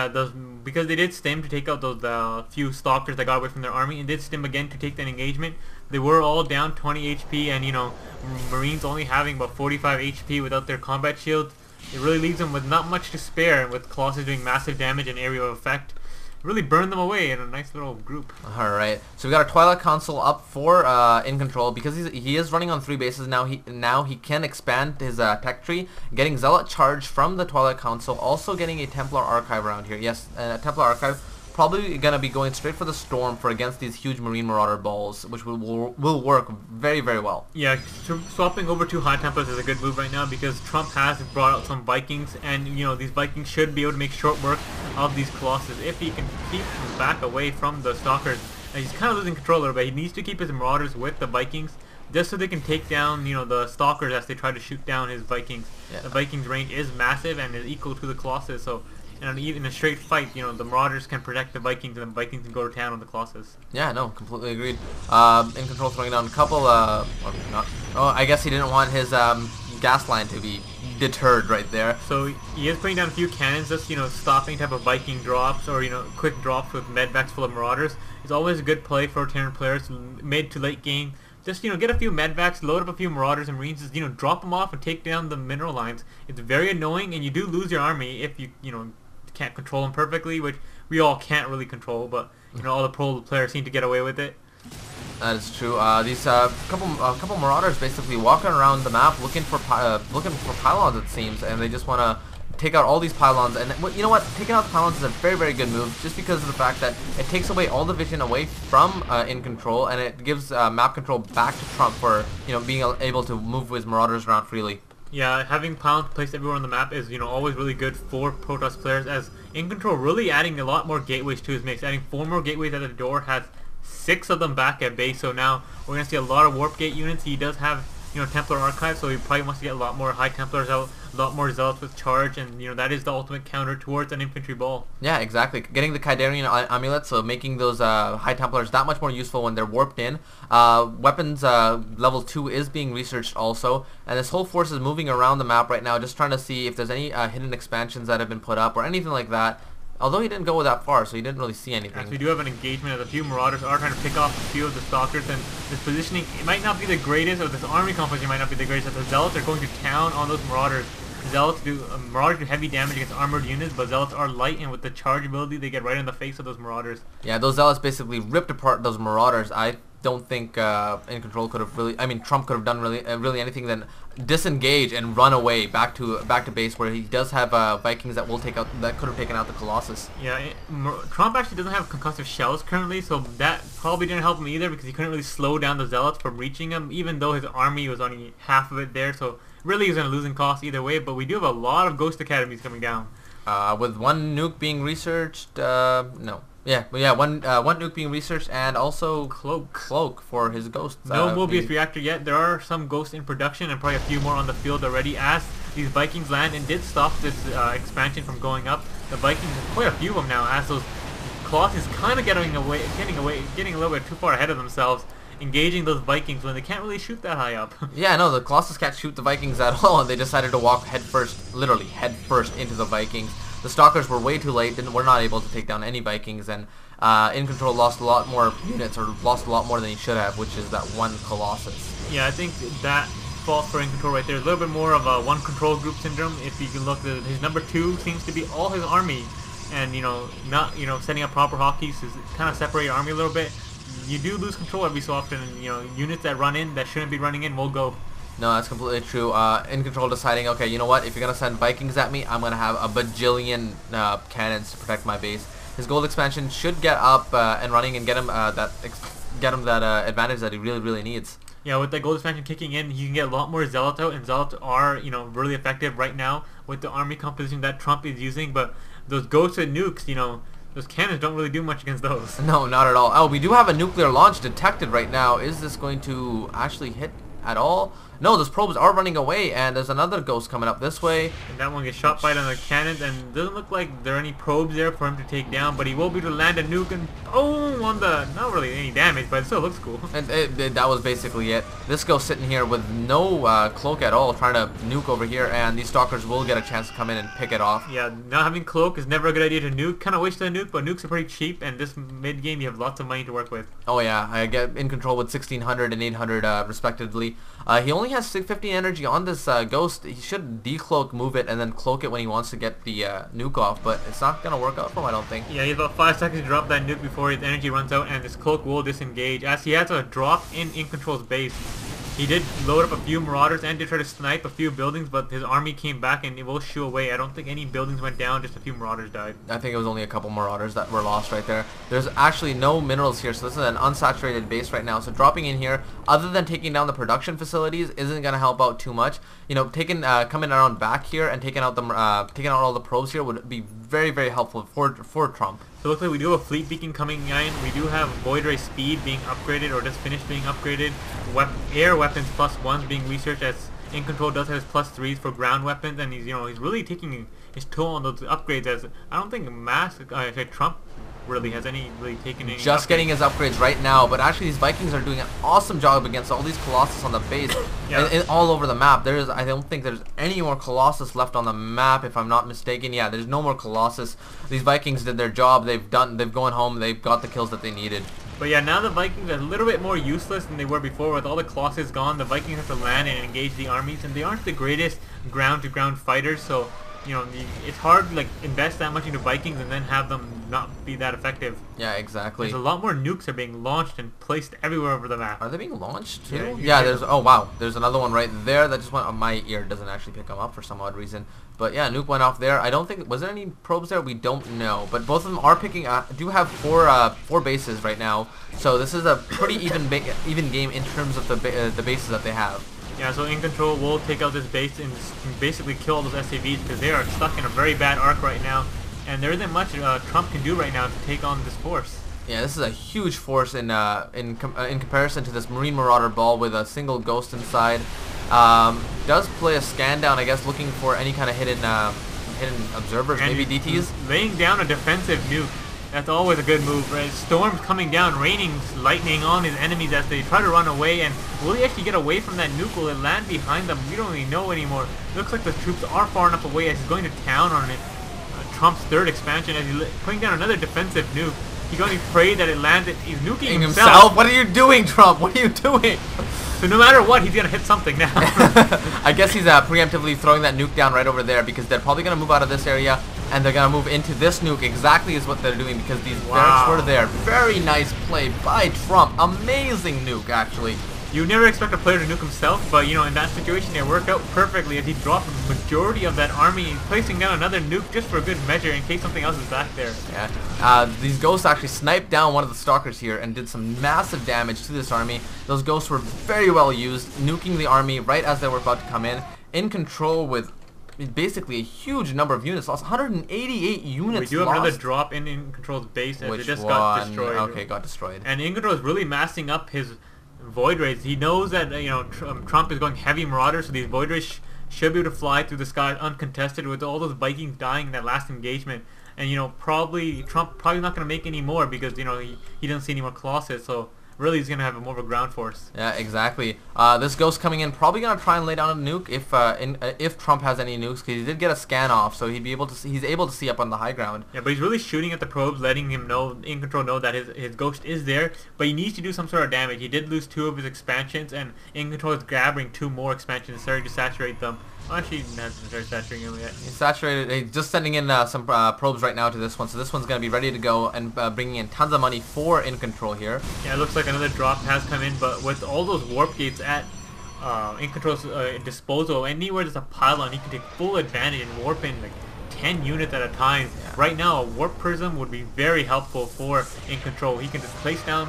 Yeah, because they did stim to take out those few stalkers that got away from their army, and did stim again to take that engagement. They were all down 20 HP, and Marines only having about 45 HP without their combat shield. It really leaves them with not much to spare, with Colossus doing massive damage and area of effect. Really burned them away in a nice little group. Alright, so we got our Twilight Council up for INcontrol because he is running on 3 bases now. He can expand his tech tree, getting Zealot Charge from the Twilight Council, also getting a Templar Archive around here. Yes, Templar Archive probably gonna be going straight for the Storm for against these huge Marine Marauder balls, which will work very, very well. Yeah, swapping over to High Templars is a good move right now because Trump has brought out some Vikings, and these Vikings should be able to make short work of these Colossus if he can keep them back away from the Stalkers. And he's kind of losing control a little bit. He needs to keep his Marauders with the Vikings just so they can take down the Stalkers as they try to shoot down his Vikings. Yeah. The Vikings' range is massive and is equal to the Colossus, so even in a straight fight, the Marauders can protect the Vikings, and the Vikings can go to town on the Colossus. Yeah, no, completely agreed. INcontrol throwing down a couple, I guess he didn't want his gas line to be deterred right there. So he is putting down a few cannons, just stopping type of Viking drops or quick drops with medvacs full of Marauders. It's always a good play for Terran players mid to late game. Just get a few medvacs, load up a few Marauders and Marines, just drop them off and take down the mineral lines. It's very annoying, and you do lose your army if you can't control them perfectly, which we all can't really control, but all the pro players seem to get away with it. That is true. These couple Marauders basically walking around the map looking for pylons, it seems, and they just want to take out all these pylons. And you know what? Taking out the pylons is a very, very good move, just because of the fact that it takes away all the vision away from INcontrol, and it gives map control back to Trump for being able to move his Marauders around freely. Yeah, having pylons placed everywhere on the map is always really good for Protoss players, as INcontrol really adding a lot more gateways to his mix, adding 4 more gateways at the door, has 6 of them back at base. So now we're gonna see a lot of Warp Gate units. He does have Templar Archive, so he probably wants to get a lot more High Templars out, a lot more Zealots with charge, and that is the ultimate counter towards an infantry ball. Yeah, exactly. Getting the Kydarian Amulet, so making those High Templars that much more useful when they're warped in. Weapons level 2 is being researched also, and this whole force is moving around the map right now, just trying to see if there's any hidden expansions that have been put up or anything like that. Although he didn't go that far, so he didn't really see anything. Yes, we do have an engagement, as a few Marauders are trying to pick off a few of the Stalkers, and this positioning, it might not be the greatest, or this army composition might not be the greatest, as the Zealots are going to town on those Marauders. Marauders do heavy damage against armored units, but Zealots are light, and with the charge ability, they get right in the face of those Marauders. Yeah, those Zealots basically ripped apart those Marauders. I don't think INcontrol could have really, Trump could have done really anything than disengage and run away back to base, where he does have Vikings that could have taken out the Colossus. Yeah, Trump actually doesn't have concussive shells currently, so that probably didn't help him either, because he couldn't really slow down the Zealots from reaching him, even though his army was only half of it there. So really he's on a losing cost either way, but we do have a lot of Ghost Academies coming down. With one nuke being researched, no. One nuke being researched, and also cloak for his ghosts. No Mobius reactor yet. There are some ghosts in production, and probably a few more on the field already, as these Vikings land and did stop this expansion from going up. The Vikings, quite a few of them now, as those Colossus kind of getting a little bit too far ahead of themselves, engaging those Vikings when they can't really shoot that high up. Yeah, no, the Colossus can't shoot the Vikings at all, and they decided to walk literally head first into the Vikings. The Stalkers were way too late, were not able to take down any Vikings, and INcontrol lost a lot more units, or lost a lot more than he should have, which is that one Colossus. Yeah, I think that falls for INcontrol right there. A little bit more of a one control group syndrome. If you can look, his number 2 seems to be all his army, and not setting up proper hockeys to kind of separate your army a little bit. You do lose control every so often, and units that run in that shouldn't be running in will go. No, that's completely true. INcontrol deciding, okay, you know what? If you're gonna send Vikings at me, I'm gonna have a bajillion cannons to protect my base. His gold expansion should get up and running and get him that advantage that he really, really needs. Yeah, with that gold expansion kicking in, you can get a lot more Zealots out, and Zealots are really effective right now with the army composition that Trump is using. But those ghosts and nukes, those cannons don't really do much against those. No, not at all. Oh, we do have a nuclear launch detected right now. Is this going to actually hit at all. No, those probes are running away, and there's another ghost coming up this way. And that one gets shot by another cannons, and doesn't look like there are any probes there for him to take down, but he will be able to land a nuke and boom on the, not really any damage, but it still looks cool. And that was basically it. This ghost sitting here with no cloak at all, trying to nuke over here, and these stalkers will get a chance to come in and pick it off. Yeah, not having cloak is never a good idea to nuke. Kind of wish to nuke, but nukes are pretty cheap, and this mid game you have lots of money to work with. Oh yeah, I get INcontrol with 1600 and 800 respectively. He only has 50 energy on this ghost. He should decloak, move it, and then cloak it when he wants to get the nuke off, but it's not going to work out for him, I don't think. Yeah, he has about 5 seconds to drop that nuke before his energy runs out, and this cloak will disengage, as he has a drop in INcontrol's base. He did load up a few marauders and did try to snipe a few buildings, but his army came back and it will shoo away. I don't think any buildings went down, just a few marauders died. I think it was only a couple marauders that were lost right there. There's actually no minerals here, so this is an unsaturated base right now. So dropping in here, other than taking down the production facilities, isn't going to help out too much. You know, coming around back here and taking out all the probes here would be very, very helpful for Trump. So it looks like we do have a fleet beacon coming in. We do have Void Ray speed being upgraded, or just finished being upgraded. Air weapons +1s being researched, as INcontrol does have his +3s for ground weapons, and he's really taking his toll on those upgrades. As I don't think Trump really has taken any. Just getting his upgrades right now, but actually these Vikings are doing an awesome job against all these Colossus on the base. Yeah. and all over the map. I don't think there's any more Colossus left on the map, if I'm not mistaken. Yeah, there's no more Colossus. These Vikings did their job. They've gone home. They've got the kills that they needed. But yeah, now the Vikings are a little bit more useless than they were before. With all the Colossus gone, the Vikings have to land and engage the armies, and they aren't the greatest ground-to-ground fighters, so you know, it's hard to invest that much into Vikings and then have them not be that effective. Yeah, exactly. There's a lot more nukes are being launched and placed everywhere over the map. Are they being launched too? Yeah, there's, oh wow, there's another one right there that just went on. My ear doesn't actually pick them up for some odd reason. But yeah, nuke went off there. I don't think, was there any probes there? We don't know. But both of them are picking, do have four bases right now. So this is a pretty even game in terms of the bases that they have. Yeah, so INcontrol will take out this base and basically kill all those SAVs, because they are stuck in a very bad arc right now, and there isn't much Trump can do right now to take on this force. Yeah, this is a huge force in comparison to this Marine Marauder ball with a single ghost inside. Does play a scan down, I guess, looking for any kind of hidden observers, and maybe DTs. Laying down a defensive nuke. That's always a good move, right? Storm's coming down, raining lightning on his enemies as they try to run away, and will he actually get away from that nuke? Will it land behind them? We don't really know anymore. Looks like the troops are far enough away as he's going to town on it. Trump's third expansion as he's putting down another defensive nuke. He can only pray that it lands. He's nuking himself. What are you doing, Trump? What are you doing? So no matter what, he's going to hit something now. I guess he's preemptively throwing that nuke down right over there, because they're probably going to move out of this area and they're going to move into this nuke. Exactly is what they're doing, because these barracks were there. Very nice play by Trump. Amazing nuke, actually. You never expect a player to nuke himself, but you know, in that situation it worked out perfectly as he dropped the majority of that army, placing down another nuke just for good measure in case something else is back there. Yeah, these ghosts actually sniped down one of the stalkers here and did some massive damage to this army. Those ghosts were very well used, nuking the army right as they were about to come in INcontrol with basically a huge number of units lost. 188 units We do have another drop in INcontrol's base, and it just got destroyed. Okay, got destroyed. And INcontrol is really massing up his Void Rays. He knows that Trump is going heavy Marauder, so these Void Rays should be able to fly through the sky uncontested, with all those Vikings dying in that last engagement. And Trump probably not going to make any more, because he doesn't see any more Colossus. So really, he's going to have more of a ground force. Yeah, exactly. This ghost coming in probably going to try and lay down a nuke if Trump has any nukes, because he did get a scan off, so he's able to see up on the high ground. Yeah, but he's really shooting at the probes, letting him know, INcontrol know that his ghost is there, but he needs to do some sort of damage. He did lose 2 of his expansions, and INcontrol is grabbing 2 more expansions, starting to saturate them. Well, actually, he hasn't started saturating them yet. He's saturated. He's just sending in some probes right now to this one, so this one's going to be ready to go and bringing in tons of money for INcontrol here. Yeah, it looks like another drop has come in, but with all those warp gates at INcontrol's disposal, anywhere there's a pylon, he can take full advantage and warp in 10 units at a time. Yeah. Right now, a warp prism would be very helpful for INcontrol. He can just place down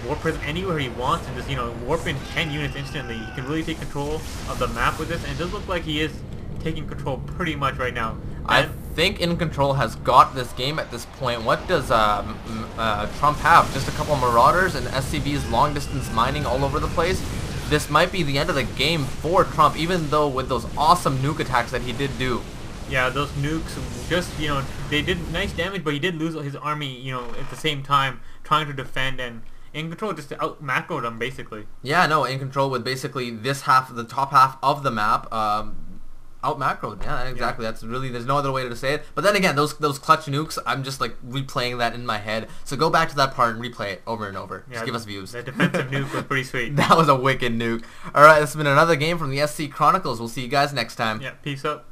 warp prism anywhere he wants and just warp in 10 units instantly. He can really take control of the map with this, and it does look like he is taking control pretty much right now. I think INcontrol has got this game at this point. What does Trump have? Just a couple Marauders and SCVs long distance mining all over the place. this might be the end of the game for Trump, even though with those awesome nuke attacks that he did do. Yeah, those nukes just, they did nice damage, but he did lose his army, at the same time trying to defend, and INcontrol just out macroed them basically. Yeah, no, INcontrol with basically this half, the top half of the map, out macroed. Yeah, exactly. Yeah. That's really, there's no other way to say it. But then again, those clutch nukes, I'm just like replaying that in my head. So go back to that part and replay it over and over. Yeah, just give us views. The defensive nuke was pretty sweet. That was a wicked nuke. Alright, this has been another game from the SC Chronicles. We'll see you guys next time. Yeah, peace out.